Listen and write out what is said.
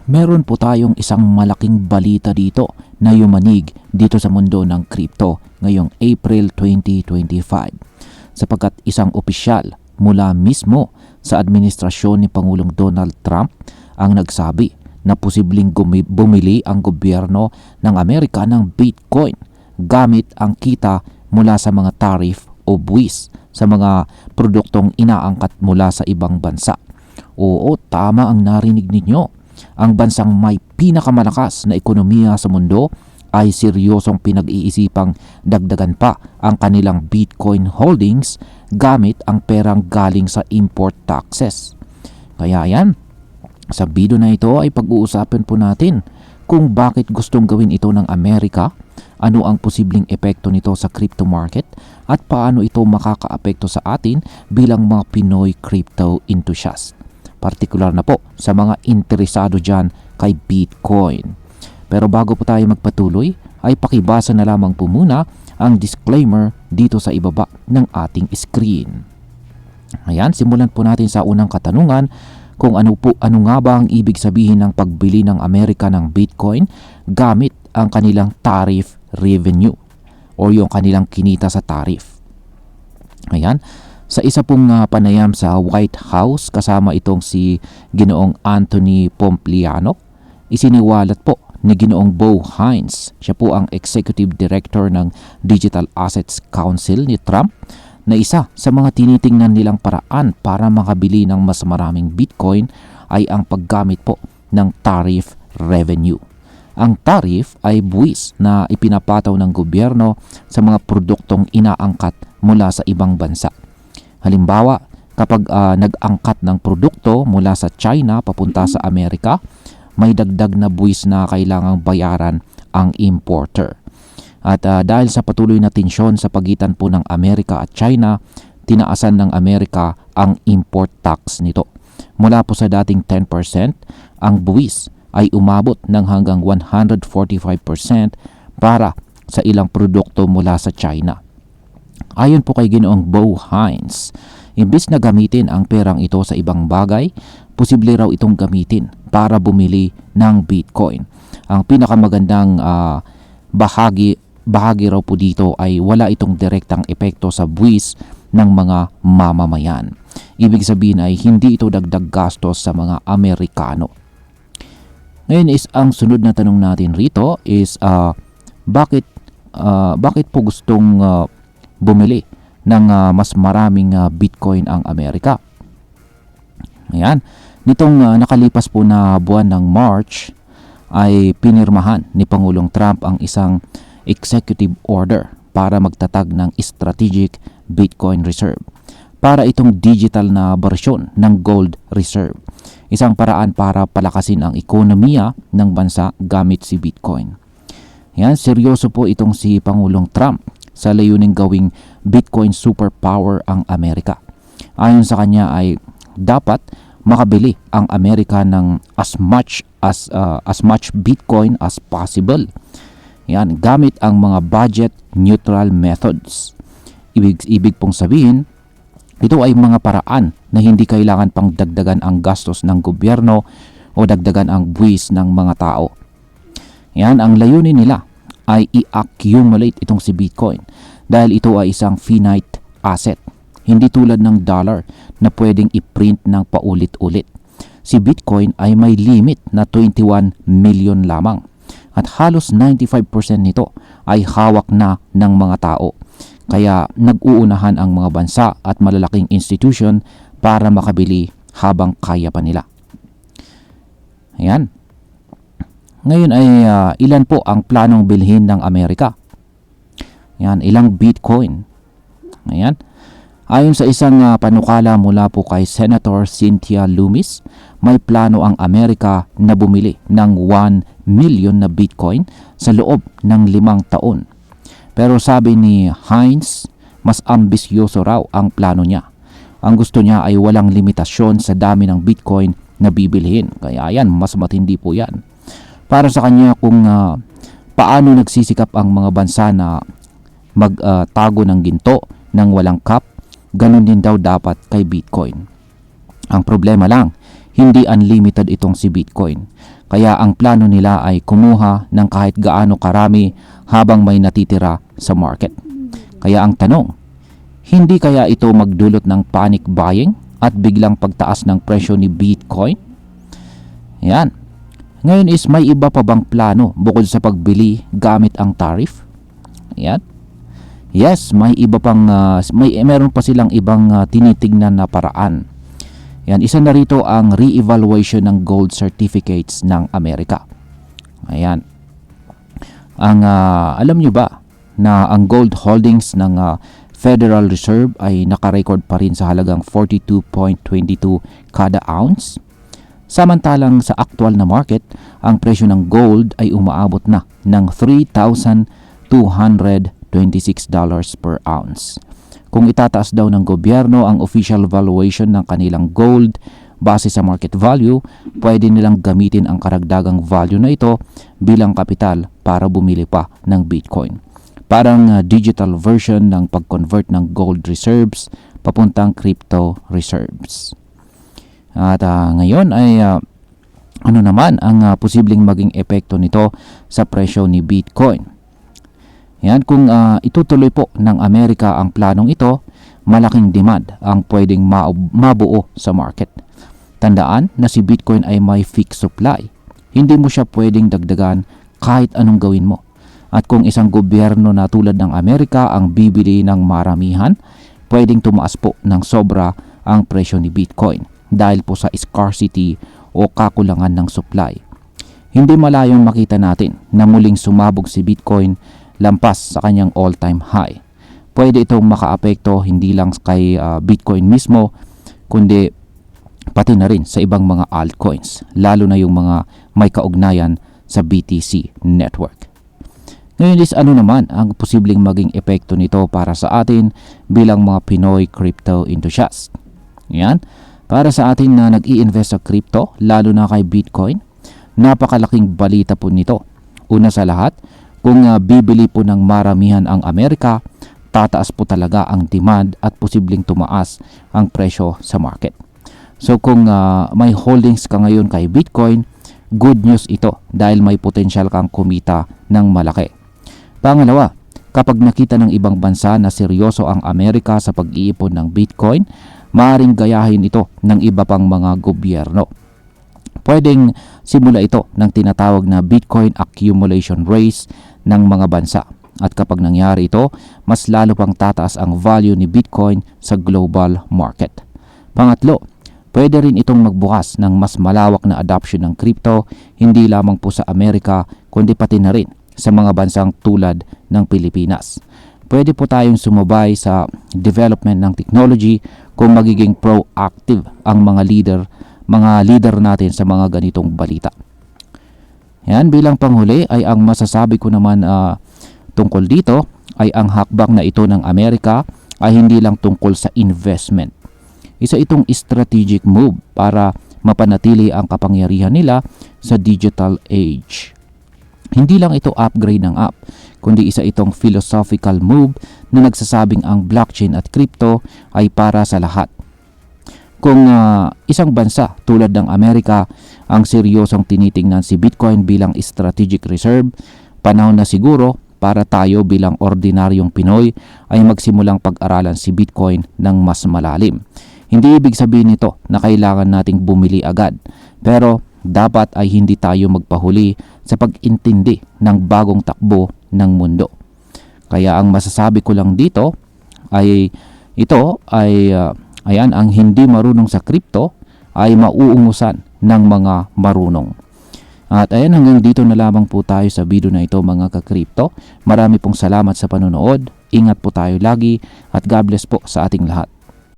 Meron po tayong isang malaking balita dito na yumanig dito sa mundo ng crypto ngayong April 2025 sapagkat isang opisyal mula mismo sa administrasyon ni Pangulong Donald Trump ang nagsabi na posibleng bumili ang gobyerno ng Amerika ng Bitcoin gamit ang kita mula sa mga tariff o buwis sa mga produktong inaangkat mula sa ibang bansa. Oo, tama ang narinig ninyo. Ang bansang may pinakamalakas na ekonomiya sa mundo ay seryosong pinag-iisipang dagdagan pa ang kanilang Bitcoin holdings gamit ang perang galing sa import taxes. Kaya yan, sa video na ito ay pag-uusapan po natin kung bakit gustong gawin ito ng Amerika, ano ang posibleng epekto nito sa crypto market at paano ito makakaapekto sa atin bilang mga Pinoy crypto enthusiast. Partikular na po sa mga interesado dyan kay Bitcoin. Pero bago po tayo magpatuloy, ay pakibasa na lamang po muna ang disclaimer dito sa ibaba ng ating screen. Ayan, simulan po natin sa unang katanungan kung ano nga ba ang ibig sabihin ng pagbili ng Amerika ng Bitcoin gamit ang kanilang tariff revenue o yung kanilang kinita sa tariff. Ayan. Sa isa pong panayam sa White House kasama itong si Ginoong Anthony Pompliano, isiniwalat po ni Ginoong Bo Hines, siya po ang Executive Director ng Digital Assets Council ni Trump, na isa sa mga tinitingnan nilang paraan para makabili ng mas maraming Bitcoin ay ang paggamit po ng tariff revenue. Ang tariff ay buwis na ipinapataw ng gobyerno sa mga produktong inaangkat mula sa ibang bansa. Halimbawa, kapag nag-angkat ng produkto mula sa China papunta sa Amerika, may dagdag na buwis na kailangang bayaran ang importer. At dahil sa patuloy na tensyon sa pagitan po ng Amerika at China, tinaasan ng Amerika ang import tax nito. Mula po sa dating 10%, ang buwis ay umabot ng hanggang 145% para sa ilang produkto mula sa China. Ayon po kay Ginoong Bo Hines, imbis na gamitin ang perang ito sa ibang bagay, posible raw itong gamitin para bumili ng Bitcoin. Ang pinakamagandang bahagi raw po dito ay wala itong direktang epekto sa buwis ng mga mamamayan. Ibig sabihin ay hindi ito dagdag gastos sa mga Amerikano. Ngayon is ang sunod na tanong natin rito is bakit po gustong bumili ng mas maraming Bitcoin ang Amerika? Ayan, nitong nakalipas po na buwan ng March ay pinirmahan ni Pangulong Trump ang isang executive order para magtatag ng strategic Bitcoin reserve para itong digital na bersyon ng gold reserve. Isang paraan para palakasin ang ekonomiya ng bansa gamit si Bitcoin. Ayan, seryoso po itong si Pangulong Trump sa layuning gawing Bitcoin superpower ang Amerika. Ayon sa kanya ay dapat makabili ang Amerika ng as much Bitcoin as possible. Yan, gamit ang mga budget neutral methods. Ibig pong sabihin, ito ay mga paraan na hindi kailangan pang dagdagan ang gastos ng gobyerno o dagdagan ang buwis ng mga tao. Yan, ang layunin nila ay i-accumulate itong si Bitcoin dahil ito ay isang finite asset. Hindi tulad ng dollar na pwedeng i-print ng paulit-ulit. Si Bitcoin ay may limit na 21 million lamang at halos 95% nito ay hawak na ng mga tao. Kaya nag-uunahan ang mga bansa at malalaking institution para makabili habang kaya pa nila. Ayan. Ngayon ay ilan po ang planong bilhin ng Amerika? Yan, ilang Bitcoin. Ayan. Ayon sa isang panukala mula po kay Senator Cynthia Lummis, may plano ang Amerika na bumili ng 1 million na Bitcoin sa loob ng 5 taon. Pero sabi ni Hines, mas ambisyoso raw ang plano niya. Ang gusto niya ay walang limitasyon sa dami ng Bitcoin na bibilhin. Kaya yan, mas matindi po yan. Para sa kanya kung paano nagsisikap ang mga bansa na magtago ng ginto ng walang cap, ganun din daw dapat kay Bitcoin. Ang problema lang, hindi unlimited itong si Bitcoin. Kaya ang plano nila ay kumuha ng kahit gaano karami habang may natitira sa market. Kaya ang tanong, hindi kaya ito magdulot ng panic buying at biglang pagtaas ng presyo ni Bitcoin? Yan. Ngayon is may iba pa bang plano bukod sa pagbili gamit ang tariff? Yan. Yes, may iba pang meron pa silang ibang tinitingnan na paraan. Yan, isa na rito ang re-evaluation ng gold certificates ng Amerika. Ayan. Alam nyo ba na ang gold holdings ng Federal Reserve ay nakarecord pa rin sa halagang 42.22 kada ounce? Samantalang sa actual na market, ang presyo ng gold ay umaabot na ng $3,226 per ounce. Kung itataas daw ng gobyerno ang official valuation ng kanilang gold base sa market value, pwede nilang gamitin ang karagdagang value na ito bilang kapital para bumili pa ng Bitcoin. Parang digital version ng pag-convert ng gold reserves papuntang crypto reserves. At ngayon ay ano naman ang posibleng maging epekto nito sa presyo ni Bitcoin? Yan, kung itutuloy po ng Amerika ang planong ito, malaking demand ang pwedeng mabuo sa market. Tandaan na si Bitcoin ay may fixed supply. Hindi mo siya pwedeng dagdagan kahit anong gawin mo. At kung isang gobyerno na tulad ng Amerika ang bibili ng maramihan, pwedeng tumaas po ng sobra ang presyo ni Bitcoin dahil po sa scarcity o kakulangan ng supply. Hindi malayong makita natin na muling sumabog si Bitcoin lampas sa kanyang all-time high. Pwede itong makaapekto hindi lang kay Bitcoin mismo, kundi pati na rin sa ibang mga altcoins, lalo na yung mga may kaugnayan sa BTC network. Ngayon is ano naman ang posibleng maging epekto nito para sa atin bilang mga Pinoy crypto enthusiast? Yan. Para sa atin na nag-i-invest sa crypto, lalo na kay Bitcoin, napakalaking balita po nito. Una sa lahat, kung bibili po ng maramihan ang Amerika, tataas po talaga ang demand at posibleng tumaas ang presyo sa market. So kung may holdings ka ngayon kay Bitcoin, good news ito dahil may potensyal kang kumita ng malaki. Pangalawa, kapag nakita ng ibang bansa na seryoso ang Amerika sa pag-iipon ng Bitcoin, maaaring gayahin ito ng iba pang mga gobyerno. Pwedeng simula ito ng tinatawag na Bitcoin accumulation race ng mga bansa. At kapag nangyari ito, mas lalo pang tataas ang value ni Bitcoin sa global market. Pangatlo, pwede rin itong magbukas ng mas malawak na adoption ng crypto, hindi lamang po sa Amerika, kundi pati na rin sa mga bansang tulad ng Pilipinas. Pwede po tayong sumabay sa development ng technology kung magiging proactive ang mga leader natin sa mga ganitong balita. Yan, bilang panghuli ay ang masasabi ko naman tungkol dito ay ang hakbang na ito ng Amerika ay hindi lang tungkol sa investment. Isa itong strategic move para mapanatili ang kapangyarihan nila sa digital age. Hindi lang ito upgrade ng app, kundi isa itong philosophical move na nagsasabing ang blockchain at crypto ay para sa lahat. Kung isang bansa tulad ng Amerika ang seryosong tinitingnan si Bitcoin bilang strategic reserve, panahon na siguro para tayo bilang ordinaryong Pinoy ay magsimulang pag-aralan si Bitcoin ng mas malalim. Hindi ibig sabihin nito na kailangan nating bumili agad, pero dapat ay hindi tayo magpahuli sa pag-intindi ng bagong takbo ng mundo. Kaya ang masasabi ko lang dito ay ayan, ang hindi marunong sa crypto ay mauungusan ng mga marunong. At ayan, hanggang dito na lamang po tayo sa video na ito mga ka-crypto. Marami pong salamat sa panonood. Ingat po tayo lagi at God bless po sa ating lahat.